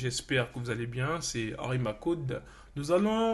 j'espère que vous allez bien, c'est Harry Macode. Nous allons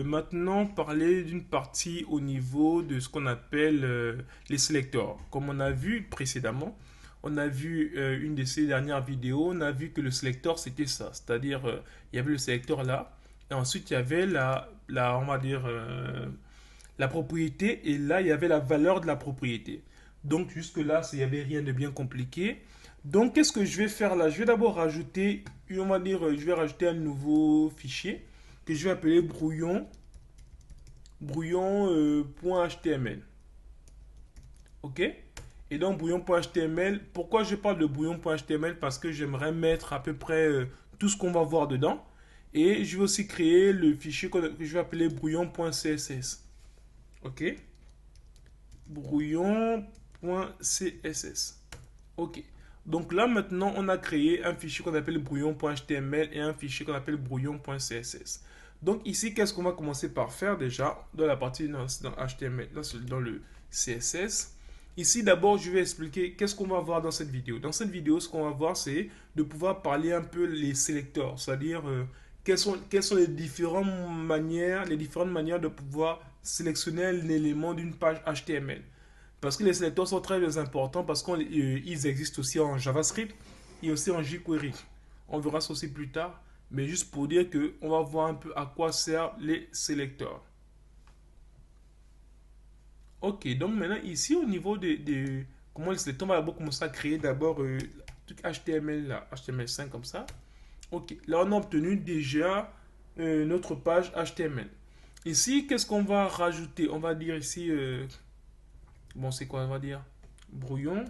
maintenant parler d'une partie au niveau de ce qu'on appelle les sélecteurs. Comme on a vu précédemment, on a vu une de ces dernières vidéos, on a vu que le sélecteur c'était ça, c'est-à-dire il y avait le sélecteur là, et ensuite il y avait on va dire, la propriété, et là il y avait la valeur de la propriété. Donc jusque-là, il n'y avait rien de bien compliqué. Donc qu'est-ce que je vais faire là? Je vais d'abord rajouter, on va dire, je vais rajouter un nouveau fichier que je vais appeler brouillon.html. Ok? Et donc brouillon.html, pourquoi je parle de brouillon.html? Parce que j'aimerais mettre à peu près tout ce qu'on va voir dedans. Et je vais aussi créer le fichier que je vais appeler brouillon.css. Ok? Brouillon.css. Ok. Donc là maintenant, on a créé un fichier qu'on appelle brouillon.html et un fichier qu'on appelle brouillon.css. Donc ici, qu'est-ce qu'on va commencer par faire déjà dans la partie dans HTML, dans le CSS. Ici, d'abord, je vais expliquer qu'est-ce qu'on va voir dans cette vidéo. Dans cette vidéo, ce qu'on va voir, c'est de pouvoir parler un peu les sélecteurs, c'est-à-dire quelles sont les différentes manières de pouvoir sélectionner un élément d'une page HTML. Parce que les sélecteurs sont très importants parce qu'ils existent aussi en JavaScript et aussi en jQuery. On verra ça aussi plus tard, mais juste pour dire que on va voir un peu à quoi servent les sélecteurs. Ok, donc maintenant ici au niveau de comment les sélecteurs, on va d'abord commencer à créer d'abord tout HTML, là, HTML5 comme ça. Ok, là on a obtenu déjà notre page HTML. Ici, qu'est-ce qu'on va rajouter? On va dire ici, bon c'est quoi on va dire? Brouillon.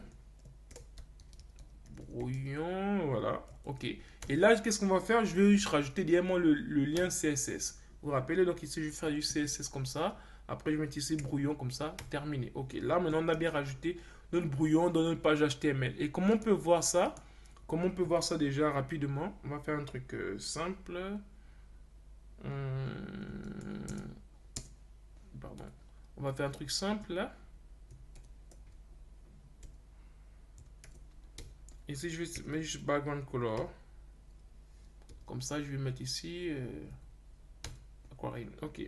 Brouillon, voilà. Ok. Et là, qu'est-ce qu'on va faire? Je vais juste rajouter directement le lien CSS. Vous vous rappelez, donc ici, je vais faire du CSS comme ça. Après, je vais mettre ici brouillon comme ça. Terminé. Ok. Là, maintenant, on a bien rajouté notre brouillon dans notre page HTML. Et comment on peut voir ça? Comment on peut voir ça déjà rapidement? On va faire un truc simple. Pardon. On va faire un truc simple là. Ici, je vais mettre juste background color. Comme ça, je vais mettre ici aquarine. Ok.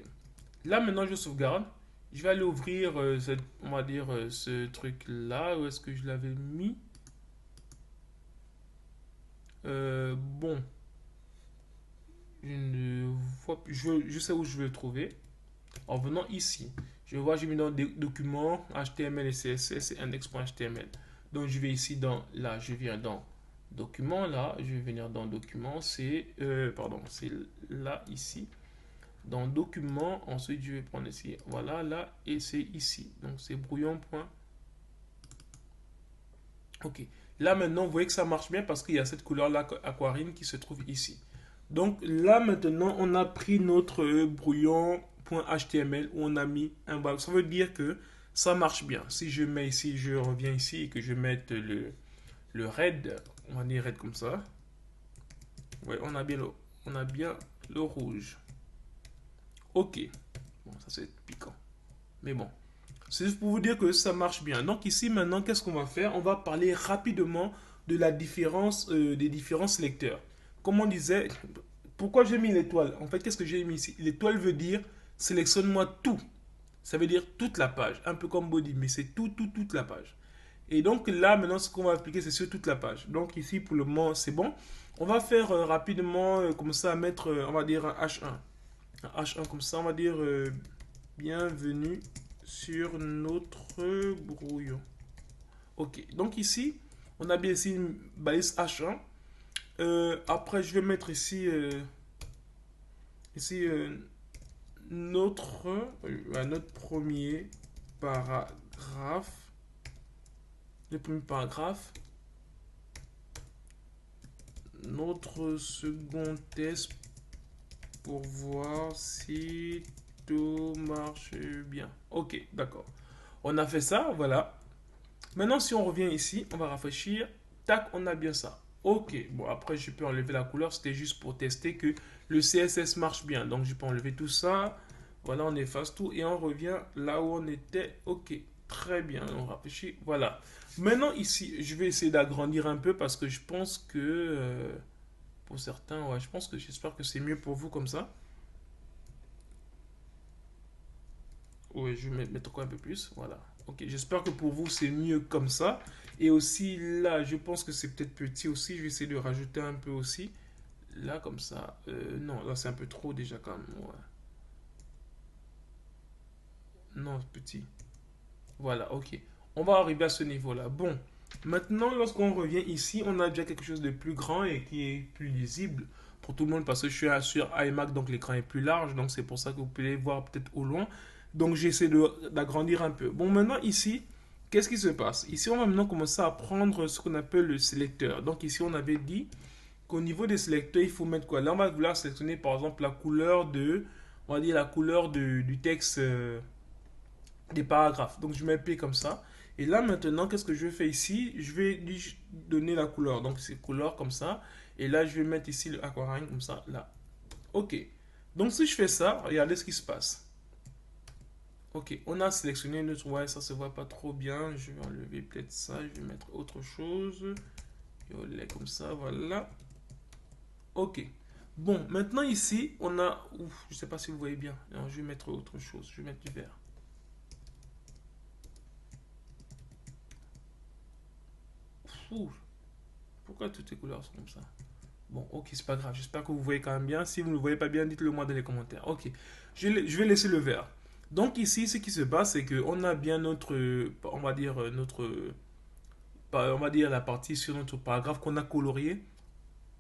Là, maintenant, je sauvegarde. Je vais aller ouvrir, on va dire, ce truc-là. Où est-ce que je l'avais mis? Bon, je ne vois plus. Je sais où je vais le trouver. En venant ici, je vais voir, j'ai mis dans des documents HTML et CSS et index.html. Donc, je vais ici dans, là, je viens dans documents, là, je vais venir dans documents, pardon, c'est là, ici. Dans document, ensuite je vais prendre ici, voilà, là, et c'est ici. Donc c'est brouillon. Ok. Là maintenant, vous voyez que ça marche bien parce qu'il y a cette couleur-là aquarine qui se trouve ici. Donc là maintenant, on a pris notre brouillon.html où on a mis un bas. Ça veut dire que ça marche bien. Si je mets ici, je reviens ici et que je mette le red, on va dire red comme ça. Ouais, on a bien le rouge. Ok. Bon, ça c'est piquant. Mais bon, c'est juste pour vous dire que ça marche bien. Donc ici maintenant, qu'est-ce qu'on va faire? On va parler rapidement de la différence des différents sélecteurs. Comme on disait, pourquoi j'ai mis l'étoile? En fait, qu'est-ce que j'ai mis ici? L'étoile veut dire sélectionne-moi tout. Ça veut dire toute la page, un peu comme body, mais c'est toute la page. Et donc là, maintenant, ce qu'on va appliquer, c'est sur toute la page. Donc ici, pour le moment, c'est bon. On va faire rapidement, comme ça, à mettre, on va dire un H1. Un H1 comme ça, on va dire bienvenue sur notre brouillon. Ok, donc ici, on a bien ici une balise H1. Après, je vais mettre ici notre premier paragraphe. Le premier paragraphe. Notre second test pour voir si tout marche bien. Ok, d'accord. On a fait ça, voilà. Maintenant, si on revient ici, on va rafraîchir. Tac, on a bien ça. Ok, bon, après, je peux enlever la couleur. C'était juste pour tester que le CSS marche bien. Donc, je peux enlever tout ça. Voilà, on efface tout et on revient là où on était. Ok, très bien. On rafraîchit. Voilà. Maintenant, ici, je vais essayer d'agrandir un peu parce que je pense que Pour certains, ouais, j'espère que c'est mieux pour vous comme ça. Oui, je vais mettre encore un peu plus. Voilà. Ok, j'espère que pour vous, c'est mieux comme ça. Et aussi, là, je pense que c'est peut-être petit aussi. Je vais essayer de rajouter un peu aussi. Là, comme ça. Non, là, c'est un peu trop déjà quand même. Ouais. Non, petit. Voilà, ok. On va arriver à ce niveau-là. Bon, maintenant, lorsqu'on revient ici, on a déjà quelque chose de plus grand et qui est plus lisible pour tout le monde parce que je suis sur iMac, donc l'écran est plus large. Donc, c'est pour ça que vous pouvez voir peut-être au loin. Donc, j'essaie d'agrandir un peu. Bon, maintenant, ici, qu'est-ce qui se passe? Ici, on va maintenant commencer à prendre ce qu'on appelle le sélecteur. Donc, ici, on avait dit qu'au niveau des sélecteurs, il faut mettre quoi? Là, on va vouloir sélectionner, par exemple, la couleur de, on va dire la couleur du texte. Des paragraphes. Donc je mets P comme ça. Et là maintenant, qu'est-ce que je fais ici? Je vais lui donner la couleur. Donc c'est couleur comme ça. Et là, je vais mettre ici le aquarine comme ça, là. Ok. Donc si je fais ça, regardez ce qui se passe. Ok, on a sélectionné notre... Ouais, ça se voit pas trop bien. Je vais enlever peut-être ça. Je vais mettre autre chose. Violet comme ça, voilà. Ok. Bon, maintenant ici, on a... Ouf, je sais pas si vous voyez bien. Non, je vais mettre autre chose. Je vais mettre du vert. Ouh, pourquoi toutes les couleurs sont comme ça? Bon, ok, c'est pas grave. J'espère que vous voyez quand même bien. Si vous ne le voyez pas bien, dites-le moi dans les commentaires. Ok, je vais laisser le vert. Donc ici, ce qui se passe, c'est qu'on a bien notre, on va dire, on va dire la partie sur notre paragraphe qu'on a colorié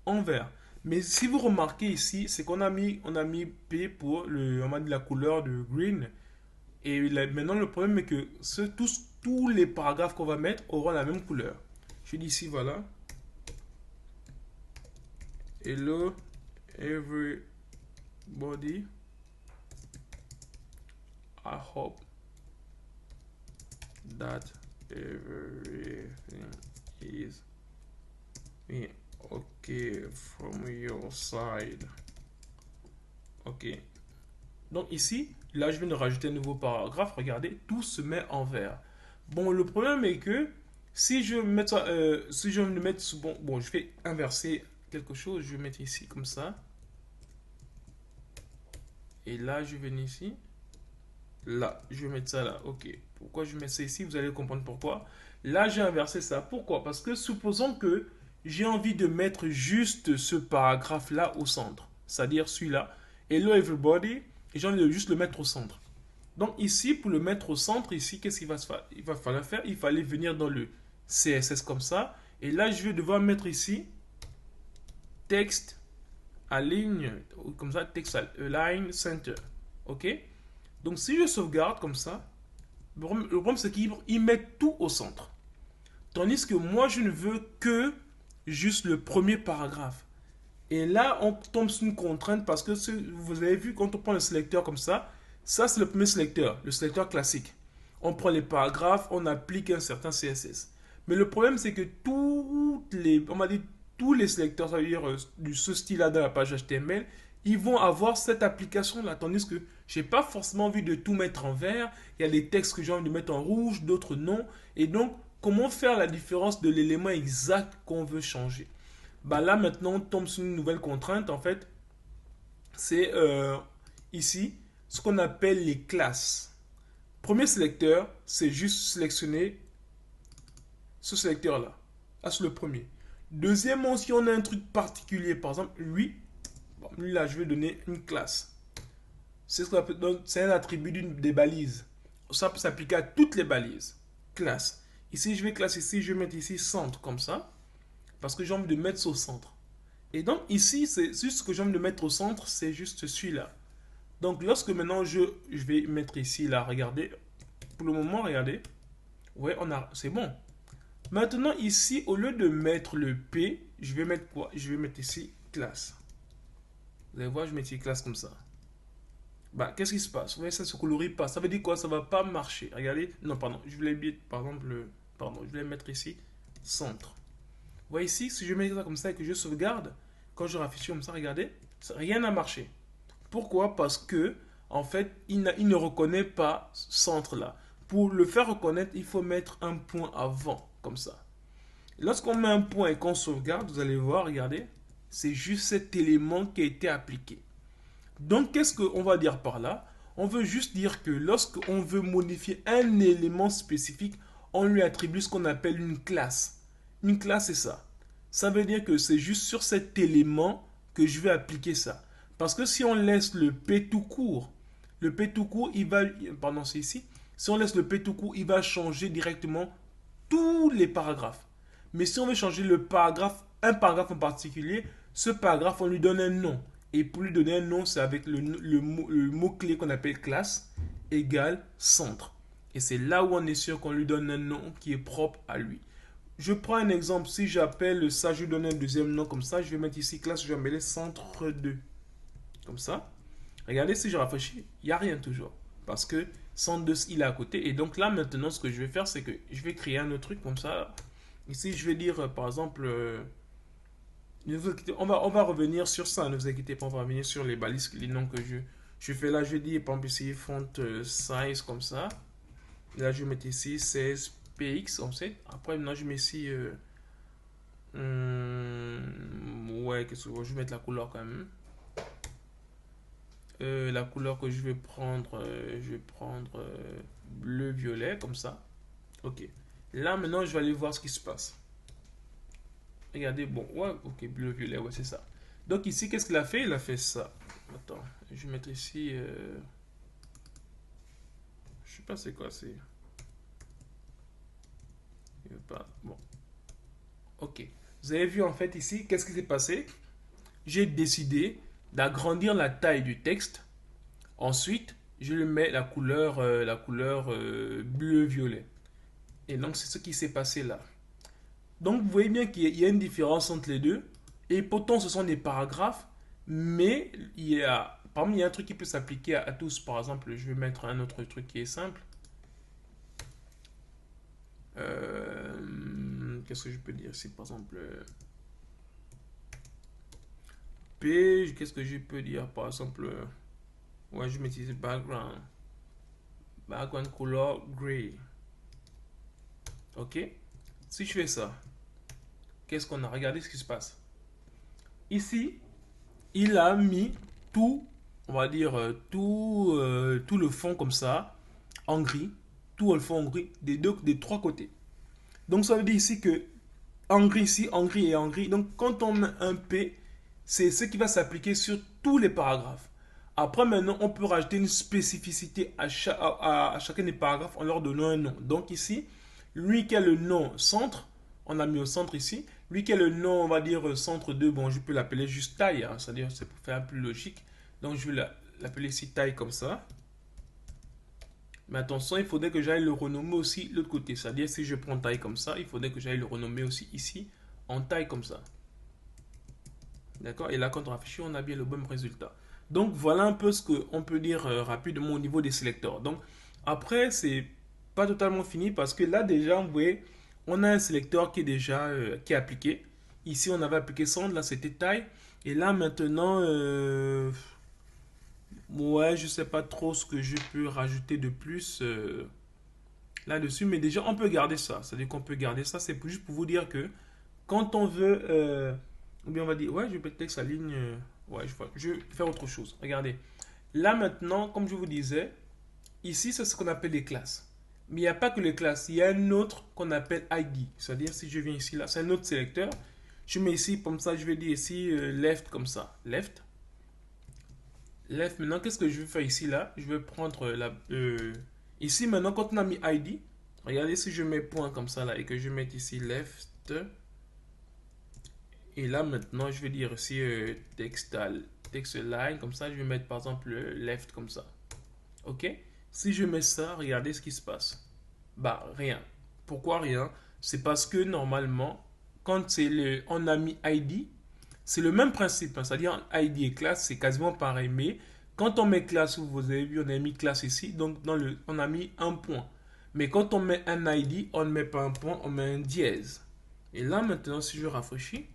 en vert. Mais si vous remarquez ici, c'est on a mis P pour on va dire la couleur de green. Et maintenant, le problème est que tous les paragraphes qu'on va mettre auront la même couleur. Je dis ici, voilà. Hello, everybody. I hope that everything is okay from your side. Ok. Donc ici, là, je viens de rajouter un nouveau paragraphe. Regardez, tout se met en vert. Bon, le problème est que si je mets ça, si je veux le mettre bon, je vais inverser quelque chose. Je vais mettre ici comme ça. Et là, je viens ici. Là, je vais mettre ça là. Ok. Pourquoi je mets ça ici? Vous allez comprendre pourquoi. Là, j'ai inversé ça. Pourquoi? Parce que supposons que j'ai envie de mettre juste ce paragraphe-là au centre. C'est-à-dire celui-là. Hello everybody. Et j'ai envie de juste le mettre au centre. Donc ici, pour le mettre au centre, ici, qu'est-ce qu'il va se faire? Il va falloir faire? Il fallait venir dans le CSS comme ça. Et là, je vais devoir mettre ici texte align, comme ça, texte align center. Ok? Donc si je sauvegarde comme ça, le problème c'est qu'il met tout au centre. Tandis que moi je ne veux que juste le premier paragraphe. Et là on tombe sur une contrainte parce que vous avez vu quand on prend le sélecteur comme ça c'est le premier sélecteur, le sélecteur classique. On prend les paragraphes, on applique un certain CSS. Mais le problème c'est que on m'a dit tous les sélecteurs, ça veut dire de ce style-là dans la page HTML, ils vont avoir cette application-là. Tandis que je n'ai pas forcément envie de tout mettre en vert. Il y a des textes que j'ai envie de mettre en rouge, d'autres non. Et donc, comment faire la différence de l'élément exact qu'on veut changer? Bah là, maintenant, on tombe sur une nouvelle contrainte. En fait, c'est ici ce qu'on appelle les classes. Premier sélecteur, c'est juste sélectionner ce sélecteur-là. Là, c'est le premier. Deuxièmement, si on a un truc particulier, par exemple, lui, bon, lui là, je vais donner une classe. C'est un attribut des balises. Ça peut s'appliquer à toutes les balises. Classe. Ici, je vais classer ici, je vais mettre ici centre comme ça. Parce que j'ai envie de mettre ça au centre. Et donc ici, c'est juste ce que j'ai envie de mettre au centre, c'est juste celui-là. Donc lorsque maintenant je vais mettre ici, là, regardez. Pour le moment, regardez. Ouais, c'est bon. Maintenant ici, au lieu de mettre le P, je vais mettre quoi? Je vais mettre ici classe. Vous allez voir, je mets ici classe comme ça. Bah, qu'est-ce qui se passe? Vous voyez, ça ne se colorie pas. Ça veut dire quoi? Ça ne va pas marcher. Regardez. Non, pardon. Je voulais mettre, par exemple, pardon, je voulais mettre ici centre. Vous voyez ici, si je mets ça comme ça et que je sauvegarde, quand je raffiche comme ça, regardez, rien n'a marché. Pourquoi? Parce que, en fait, il ne reconnaît pas centre là. Pour le faire reconnaître, il faut mettre un point avant, comme ça. Lorsqu'on met un point et qu'on sauvegarde, vous allez voir, regardez, c'est juste cet élément qui a été appliqué. Donc, qu'est-ce qu'on va dire par là? On veut juste dire que lorsqu'on veut modifier un élément spécifique, on lui attribue ce qu'on appelle une classe. Une classe, c'est ça. Ça veut dire que c'est juste sur cet élément que je vais appliquer ça. Parce que si on laisse le P tout court, le P tout court, il va... Pardon, c'est ici. Si on laisse le P tout court, il va changer directement tous les paragraphes. Mais si on veut changer le paragraphe, un paragraphe en particulier, ce paragraphe, on lui donne un nom. Et pour lui donner un nom, c'est avec le mot-clé qu'on appelle classe égale centre. Et c'est là où on est sûr qu'on lui donne un nom qui est propre à lui. Je prends un exemple. Si j'appelle ça, je lui donne un deuxième nom comme ça. Je vais mettre ici classe, je vais appeler centre 2. Comme ça. Regardez, si je rafraîchis, il n'y a rien toujours. Parce que centre 2, il est à côté. Et donc là, maintenant, ce que je vais faire, c'est que je vais créer un autre truc comme ça. Ici, je vais dire, par exemple... on va revenir sur ça, ne vous inquiétez pas, on va revenir sur les balises, les noms que je fais là. Je dis, par exemple, ici, font size comme ça. Et là, je vais mettre ici 16px, on sait. Après, maintenant, je mets ici. Ouais, qu'est-ce que je vais mettre la couleur quand même. La couleur que je vais prendre, bleu-violet, comme ça. Ok. Là, maintenant, je vais aller voir ce qui se passe. Regardez, bon, ouais, ok, bleu-violet, ouais, c'est ça. Donc ici, qu'est-ce qu'il a fait? Il a fait ça. Attends, je vais mettre ici... je sais pas c'est quoi, c'est... Il veut pas... Bon, ok. Vous avez vu en fait ici, qu'est-ce qui s'est passé? J'ai décidé d'agrandir la taille du texte. Ensuite, je lui mets la couleur bleu-violet. Et donc, c'est ce qui s'est passé là. Donc, vous voyez bien qu'il y a une différence entre les deux. Et pourtant, ce sont des paragraphes, mais par exemple, il y a un truc qui peut s'appliquer à tous. Par exemple, je vais mettre un autre truc qui est simple. Qu'est-ce que je peux dire ici? Par exemple, P, qu'est-ce que je peux dire? Par exemple, ouais, je vais utiliser background color gray. Ok? Si je fais ça, qu'est-ce qu'on a? Regardez ce qui se passe. Ici, il a mis tout, on va dire, tout le fond comme ça, en gris, tout le fond en gris, des trois côtés. Donc ça veut dire ici que en gris ici, en gris et en gris. Donc quand on met un P, c'est ce qui va s'appliquer sur tous les paragraphes. Après maintenant, on peut rajouter une spécificité à chacun des paragraphes en leur donnant un nom. Donc ici, lui qui a le nom centre, on a mis au centre ici. Lui qui a le nom, on va dire centre 2, bon, je peux l'appeler juste taille, hein, c'est-à-dire c'est pour faire plus logique. Donc je vais l'appeler ici taille comme ça. Mais attention, il faudrait que j'aille le renommer aussi de l'autre côté. C'est-à-dire si je prends taille comme ça, il faudrait que j'aille le renommer aussi ici en taille comme ça. D'accord? Et là, quand on réfléchit, on a bien le bon résultat. Donc voilà un peu ce qu'on peut dire rapidement au niveau des sélecteurs. Donc après, c'est pas totalement fini parce que là déjà, vous voyez, on a un sélecteur qui est déjà qui est appliqué. Ici, on avait appliqué centre, là c'était taille. Et là maintenant, ouais, je sais pas trop ce que je peux rajouter de plus là-dessus, mais déjà on peut garder ça. C'est-à-dire qu'on peut garder ça. C'est juste pour vous dire que quand on veut, ou bien on va dire, ouais, je vais peut-être sa ligne, ouais, je vais faire autre chose. Regardez, là maintenant, comme je vous disais, ici c'est ce qu'on appelle les classes. Mais il n'y a pas que les classes, il y a un autre qu'on appelle ID. C'est-à-dire si je viens ici, là, c'est un autre sélecteur. Je mets ici, comme ça, je vais dire ici left comme ça, left. Left, maintenant, qu'est-ce que je vais faire ici, là? Je vais prendre ici, maintenant, quand on a mis ID, regardez si je mets point comme ça, là, et que je mette ici left. Et là, maintenant, je vais dire ici text line, comme ça, je vais mettre par exemple left comme ça. Ok? Si je mets ça, regardez ce qui se passe. Bah, rien. Pourquoi rien? C'est parce que normalement, quand on a mis ID, c'est le même principe, hein, c'est-à-dire ID et classe, c'est quasiment pareil. Mais quand on met classe, vous avez vu, on a mis classe ici, donc on a mis un point. Mais quand on met un ID, on ne met pas un point, on met un dièse. Et là, maintenant, si je rafraîchis,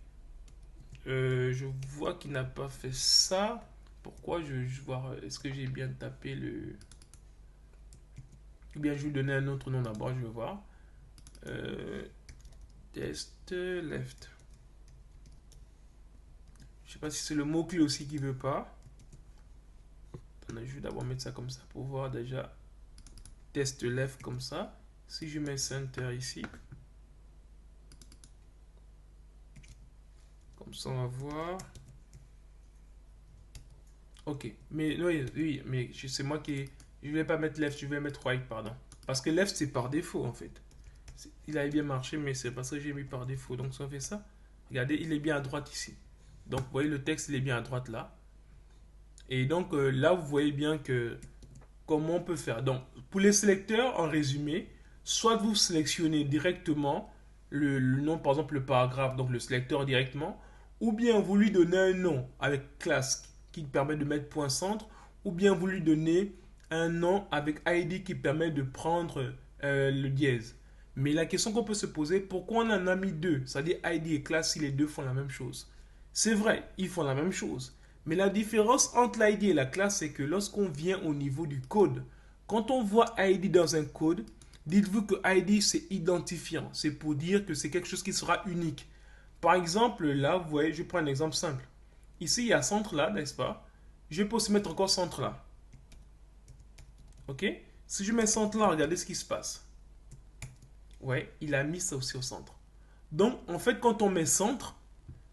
je vois qu'il n'a pas fait ça. Pourquoi je vais voir, est-ce que j'ai bien tapé le... Ou bien je vais lui donner un autre nom d'abord, je vais voir. Test left. Je sais pas si c'est le mot-clé aussi qui veut pas. Attendez, je vais d'abord mettre ça comme ça pour voir déjà. Test left comme ça. Si je mets center ici. Comme ça, on va voir. Ok, mais oui, oui, mais c'est moi qui... Je ne vais pas mettre left, je vais mettre right, pardon. Parce que left, c'est par défaut, en fait. Il avait bien marché, mais c'est parce que j'ai mis par défaut. Donc, si on fait ça, regardez, il est bien à droite ici. Donc, vous voyez, le texte, il est bien à droite là. Et donc, là, vous voyez bien que comment on peut faire. Donc, pour les sélecteurs, en résumé, soit vous sélectionnez directement le nom, par exemple, le paragraphe, donc le sélecteur directement, ou bien vous lui donnez un nom avec classe qui permet de mettre point centre, ou bien vous lui donnez un nom avec ID qui permet de prendre le dièse. Mais la question qu'on peut se poser, pourquoi on en a mis deux, c'est-à-dire ID et classe si les deux font la même chose? C'est vrai, ils font la même chose. Mais la différence entre l'ID et la classe, c'est que lorsqu'on vient au niveau du code, quand on voit ID dans un code, dites-vous que ID c'est identifiant. C'est pour dire que c'est quelque chose qui sera unique. Par exemple, là, vous voyez, je prends un exemple simple. Ici, il y a centre là, n'est-ce pas? Je peux aussi mettre encore centre là. Ok? Si je mets centre là, regardez ce qui se passe. Ouais, il a mis ça aussi au centre. Donc, en fait, quand on met centre,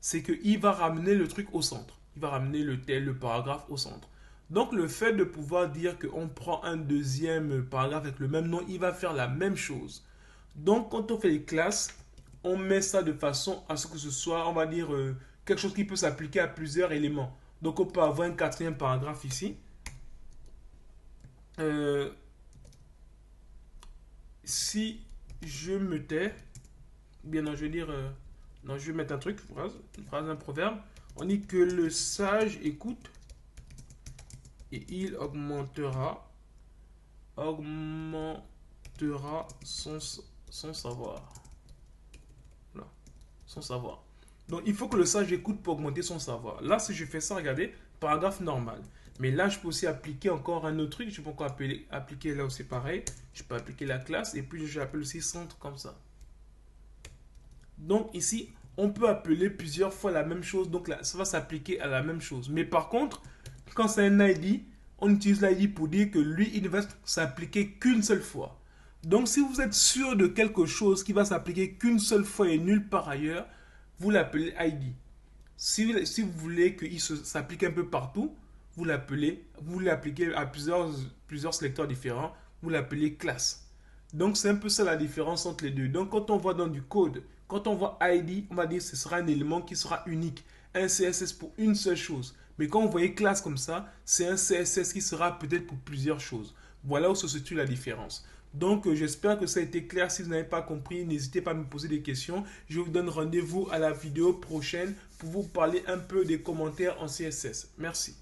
c'est qu'il va ramener le truc au centre. Il va ramener le paragraphe au centre. Donc, le fait de pouvoir dire qu'on prend un deuxième paragraphe avec le même nom, il va faire la même chose. Donc, quand on fait les classes, on met ça de façon à ce que ce soit, on va dire, quelque chose qui peut s'appliquer à plusieurs éléments. Donc, on peut avoir un quatrième paragraphe ici. Euh, si je me tais, bien non, je vais dire, non, je vais mettre un truc, une phrase, un proverbe. On dit que le sage écoute et il augmentera son savoir. Voilà, son savoir. Donc il faut que le sage écoute pour augmenter son savoir. Là, si je fais ça, regardez, paragraphe normal. Mais là, je peux aussi appliquer encore un autre truc. Je peux encore appliquer là aussi pareil. Je peux appliquer la classe et puis j'appelle aussi centre comme ça. Donc ici, on peut appeler plusieurs fois la même chose. Donc là, ça va s'appliquer à la même chose. Mais par contre, quand c'est un ID, on utilise l'ID pour dire que lui, il ne va s'appliquer qu'une seule fois. Donc si vous êtes sûr de quelque chose qui va s'appliquer qu'une seule fois et nulle part ailleurs, vous l'appelez ID. Si vous voulez qu'il s'applique un peu partout, vous l'appliquez à plusieurs sélecteurs différents, vous l'appelez classe. Donc c'est un peu ça la différence entre les deux. Donc quand on voit dans du code, quand on voit ID, on va dire que ce sera un élément qui sera unique, un CSS pour une seule chose. Mais quand vous voyez classe comme ça, c'est un CSS qui sera peut-être pour plusieurs choses. Voilà où se situe la différence. Donc j'espère que ça a été clair. Si vous n'avez pas compris, n'hésitez pas à me poser des questions. Je vous donne rendez-vous à la vidéo prochaine pour vous parler un peu des commentaires en CSS. Merci.